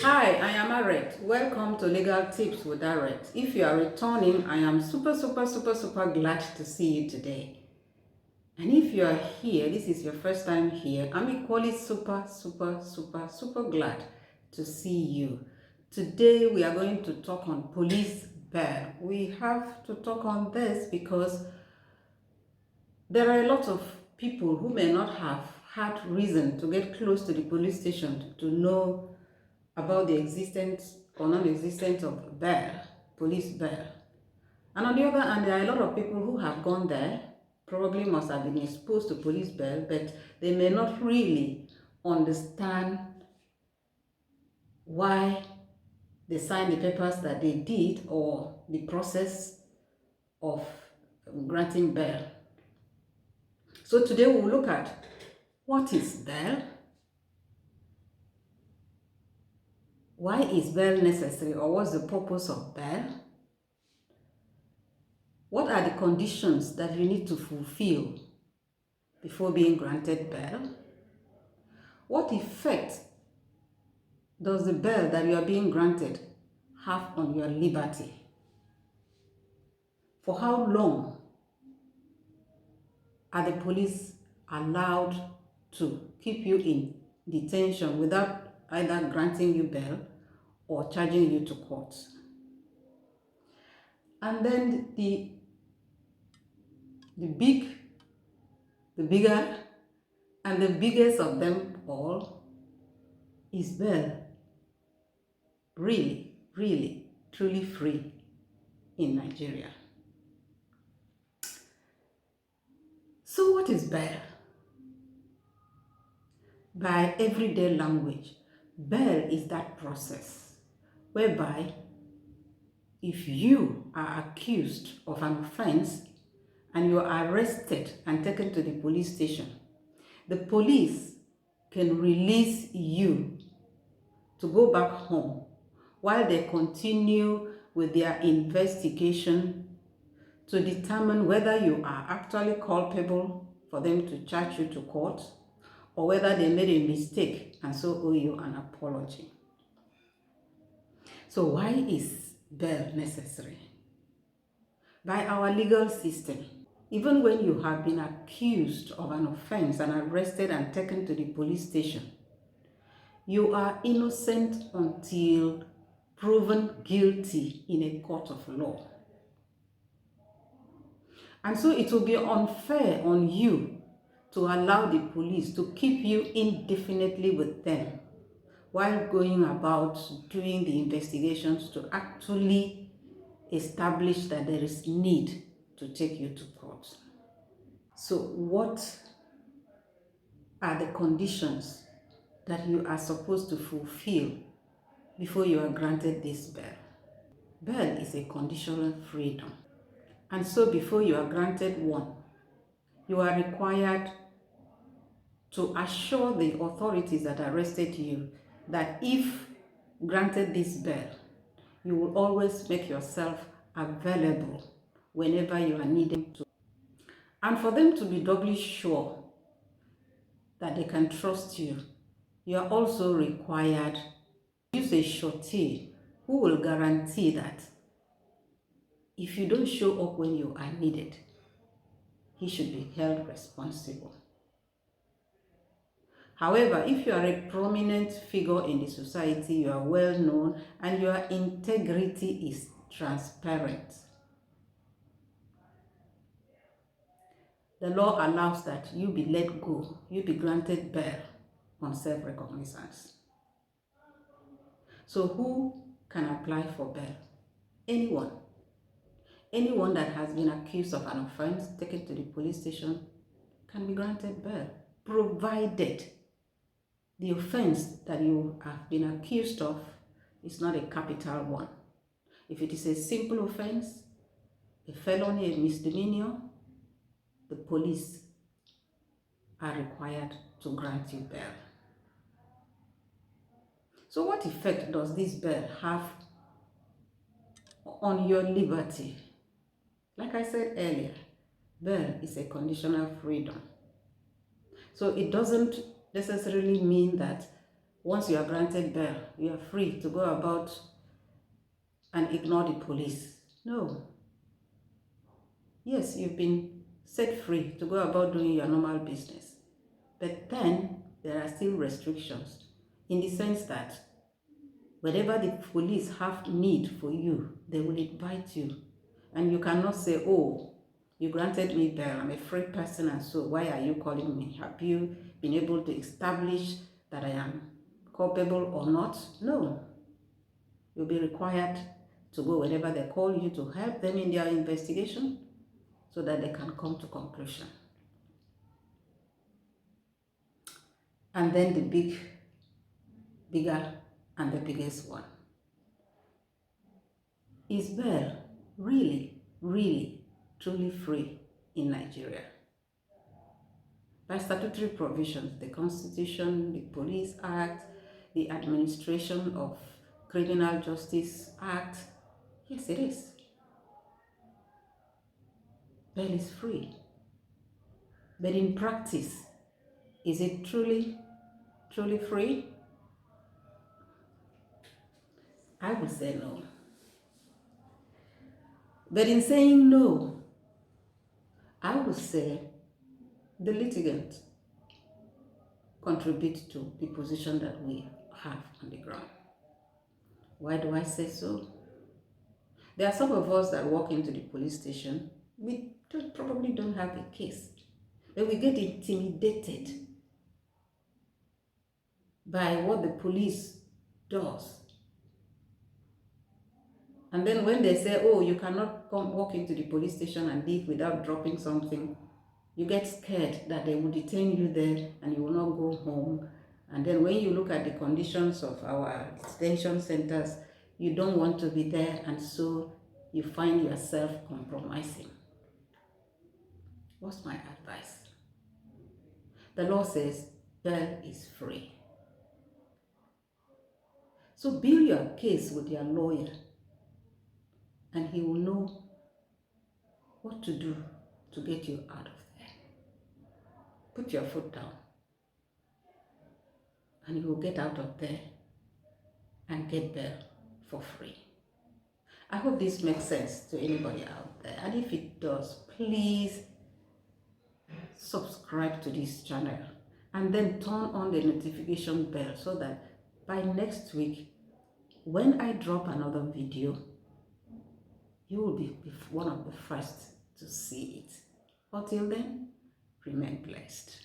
Hi, I am Aret. Welcome to Legal Tips with Aret. If you are returning, I am super glad to see you today. And if you are here, this is your first time here, I'm equally super glad to see you. Today we are going to talk on police bail. We have to talk on this because there are a lot of people who may not have had reason to get close to the police station to know about the existence or non-existence of bail, police bail. And on the other hand, there are a lot of people who have gone there, probably must have been exposed to police bail, but they may not really understand why they signed the papers that they did or the process of granting bail. So today we'll look at what is bail, why is bail necessary or what's the purpose of bail, what are the conditions that you need to fulfill before being granted bail? What effect does the bail that you are being granted have on your liberty? For how long are the police allowed to keep you in detention without either granting you bail or charging you to court? And then the bigger and the biggest of them all is bail really, truly free in Nigeria? So what is bail? By everyday language, bail is that process whereby if you are accused of an offense and you are arrested and taken to the police station, the police can release you to go back home while they continue with their investigation to determine whether you are actually culpable for them to charge you to court or whether they made a mistake and so owe you an apology. So why is bail necessary? By our legal system, even when you have been accused of an offense and arrested and taken to the police station, you are innocent until proven guilty in a court of law. And so it will be unfair on you to allow the police to keep you indefinitely with them while going about doing the investigations to actually establish that there is need to take you to court. So what are the conditions that you are supposed to fulfill before you are granted this bail? Bail is a conditional freedom. And so before you are granted one, you are required to assure the authorities that arrested you that if granted this bail, you will always make yourself available whenever you are needed to. And for them to be doubly sure that they can trust you, you are also required to use a surety who will guarantee that if you don't show up when you are needed, he should be held responsible. However, if you are a prominent figure in the society, you are well known, and your integrity is transparent, the law allows that you be let go, you be granted bail on self-recognizance. So who can apply for bail? Anyone. Anyone that has been accused of an offense, taken to the police station, can be granted bail, provided the offense that you have been accused of is not a capital one. If it is a simple offense, a felony, a misdemeanor, the police are required to grant you bail. So what effect does this bail have on your liberty? Like I said earlier, bail is a conditional freedom. So it doesn't necessarily mean that once you are granted bail, you are free to go about and ignore the police. No. Yes, you've been set free to go about doing your normal business. But then there are still restrictions in the sense that whenever the police have need for you, they will invite you. And you cannot say, oh, you granted me bail, I'm a free person, and so why are you calling me? Have you been able to establish that I am culpable or not? No. You'll be required to go whenever they call you to help them in their investigation so that they can come to conclusion. And then the bigger and the biggest one. Is bail really, truly free in Nigeria? By statutory provisions, the Constitution, the Police Act, the Administration of Criminal Justice Act, yes, it is. Bail is free. But in practice, is it truly free? I would say no. But in saying no, I would say the litigant contribute to the position that we have on the ground. Why do I say so? There are some of us that walk into the police station, we probably don't have a case, but we get intimidated by what the police does. And then when they say, oh, you cannot walk into the police station and leave without dropping something, you get scared that they will detain you there and you will not go home. And then when you look at the conditions of our detention centers, you don't want to be there, and so you find yourself compromising. What's my advice? The law says bail is free. So build your case with your lawyer, and he will know what to do to get you out of there. Put your foot down, and you will get out of there and get bail for free. I hope this makes sense to anybody out there, and if it does, please subscribe to this channel and then turn on the notification bell so that by next week, when I drop another video, you will be one of the first to see it. Until then, remain blessed.